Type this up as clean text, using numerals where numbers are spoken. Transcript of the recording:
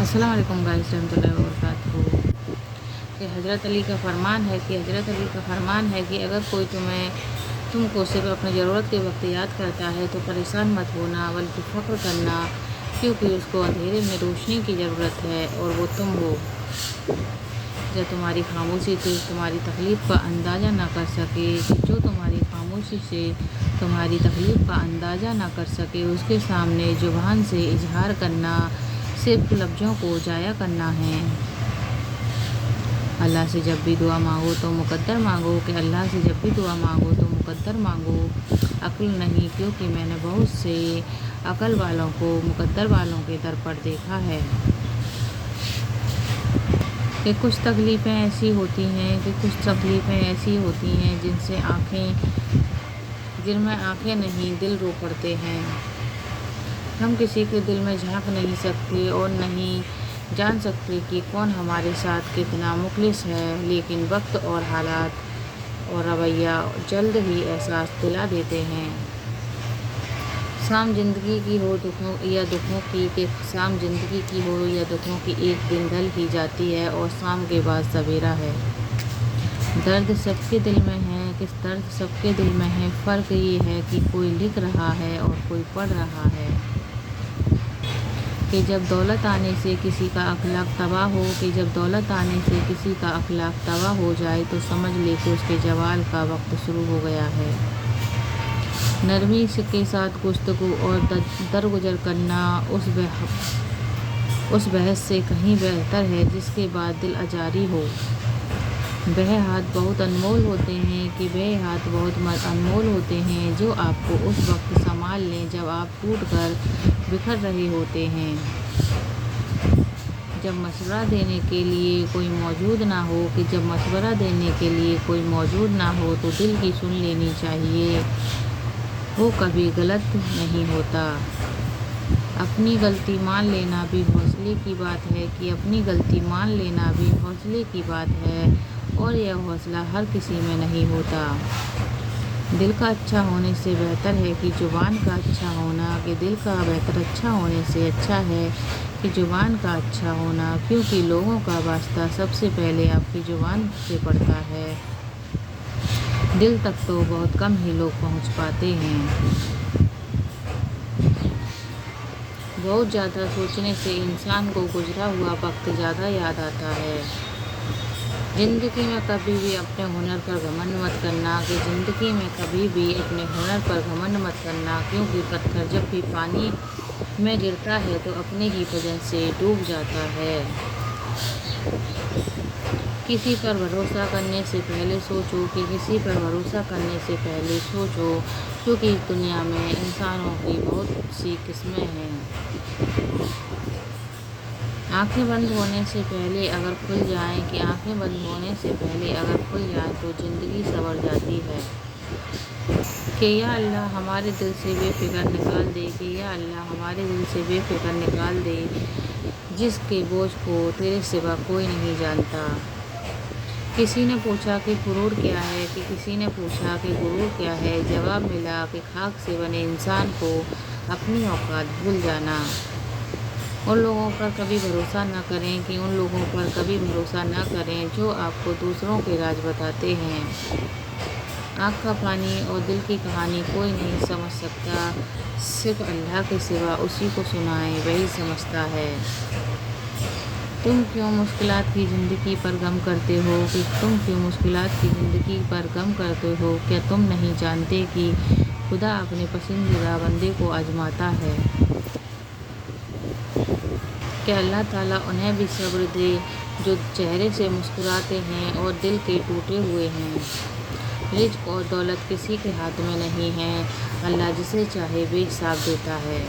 अस्सलाम वालेकुम गाइस रहमतुल्लाहि व बरकातहू। कि हज़रत अली का फ़रमान है कि अगर कोई तुमको सिर्फ अपनी ज़रूरत के वक्त याद करता है तो परेशान मत होना बल्कि फ़क्र करना, क्योंकि उसको अंधेरे में रोशनी की ज़रूरत है और वो तुम हो। जब तुम्हारी खामोशी से तुम्हारी तकलीफ़ का अंदाज़ा ना कर सके, जो तुम्हारी खामोशी से तुम्हारी तकलीफ़ का अंदाज़ा ना कर सके, उसके सामने ज़ुबान से इजहार करना सिर्फ लफ्ज़ों को ज़ाया करना है। अल्लाह से जब भी दुआ मांगो तो मुकद्दर मांगो कि अल्लाह से जब भी दुआ मांगो तो मुकद्दर मांगो, अक्ल नहीं, क्योंकि मैंने बहुत से अकल वालों को मुकद्दर वालों के दर पर देखा है कि कुछ तकलीफ़ें ऐसी होती हैं जिनमें आँखें नहीं दिल रो पड़ते हैं। हम किसी के दिल में झांक नहीं सकते और नहीं जान सकते कि कौन हमारे साथ कितना मुखलिस है, लेकिन वक्त और हालात और रवैया जल्द ही एहसास दिला देते हैं। शाम जिंदगी की हो या दुखों की एक दिन ढल ही जाती है और शाम के बाद सवेरा है। दर्द सबके दिल में है, फ़र्क ये है कि कोई लिख रहा है और कोई पढ़ रहा है। कि जब दौलत आने से किसी का अखलाक तबाह हो जाए तो समझ ले कि उसके जवाल का वक्त शुरू हो गया है। नरमी के साथ गुफ्तगू और दरगुजर करना उस बहस से कहीं बेहतर है जिसके बाद दिल आजारी हो। वह हाथ बहुत अनमोल होते हैं जो आपको उस वक्त संभाल लें जब आप टूट कर बिखर रहे होते हैं। जब मशवरा देने के लिए कोई मौजूद ना हो तो दिल की सुन लेनी चाहिए, वो कभी गलत नहीं होता। अपनी गलती मान लेना भी हौसले की बात है और यह हौसला हर किसी में नहीं होता। दिल का अच्छा होने से बेहतर है कि ज़ुबान का अच्छा होना, कि दिल का अच्छा होने से अच्छा है कि ज़ुबान का अच्छा होना, क्योंकि लोगों का वास्ता सबसे पहले आपकी ज़ुबान से पड़ता है। दिल तक तो बहुत कम ही लोग पहुंच पाते हैं। बहुत ज़्यादा सोचने से इंसान को गुजरा हुआ वक्त ज़्यादा याद आता है। ज़िंदगी में कभी भी अपने हुनर पर घमंड मत करना, क्योंकि पत्थर जब भी पानी में गिरता है तो अपने ही वजन से डूब जाता है। किसी पर भरोसा करने से पहले सोचो, क्योंकि इस दुनिया में इंसानों की बहुत सी किस्में हैं। आँखें बंद होने से पहले अगर खुल जाएं तो ज़िंदगी संवर जाती है। कि या अल्लाह हमारे दिल से बेफ़िक्र निकाल दे, जिसके बोझ को तेरे सिवा कोई नहीं जानता। किसी ने पूछा कि गुरूर क्या है, जवाब मिला कि खाक से बने इंसान को अपनी औकात भूल जाना। उन लोगों पर कभी भरोसा न करें जो आपको दूसरों के राज बताते हैं। आँख का पानी और दिल की कहानी कोई नहीं समझ सकता, सिर्फ अल्लाह के सिवा उसी को सुनाएं वही समझता है। तुम क्यों मुश्किलात की ज़िंदगी पर गम करते हो? क्या तुम नहीं जानते कि खुदा अपने पसंदीदा बंदे को आजमाता है? क्या अल्लाह ताला उन्हें भी सब्र दे जो चेहरे से मुस्कुराते हैं और दिल के टूटे हुए हैं। रिज़्क़ और दौलत किसी के हाथ में नहीं है, अल्लाह जिसे चाहे बेहिसाब देता है।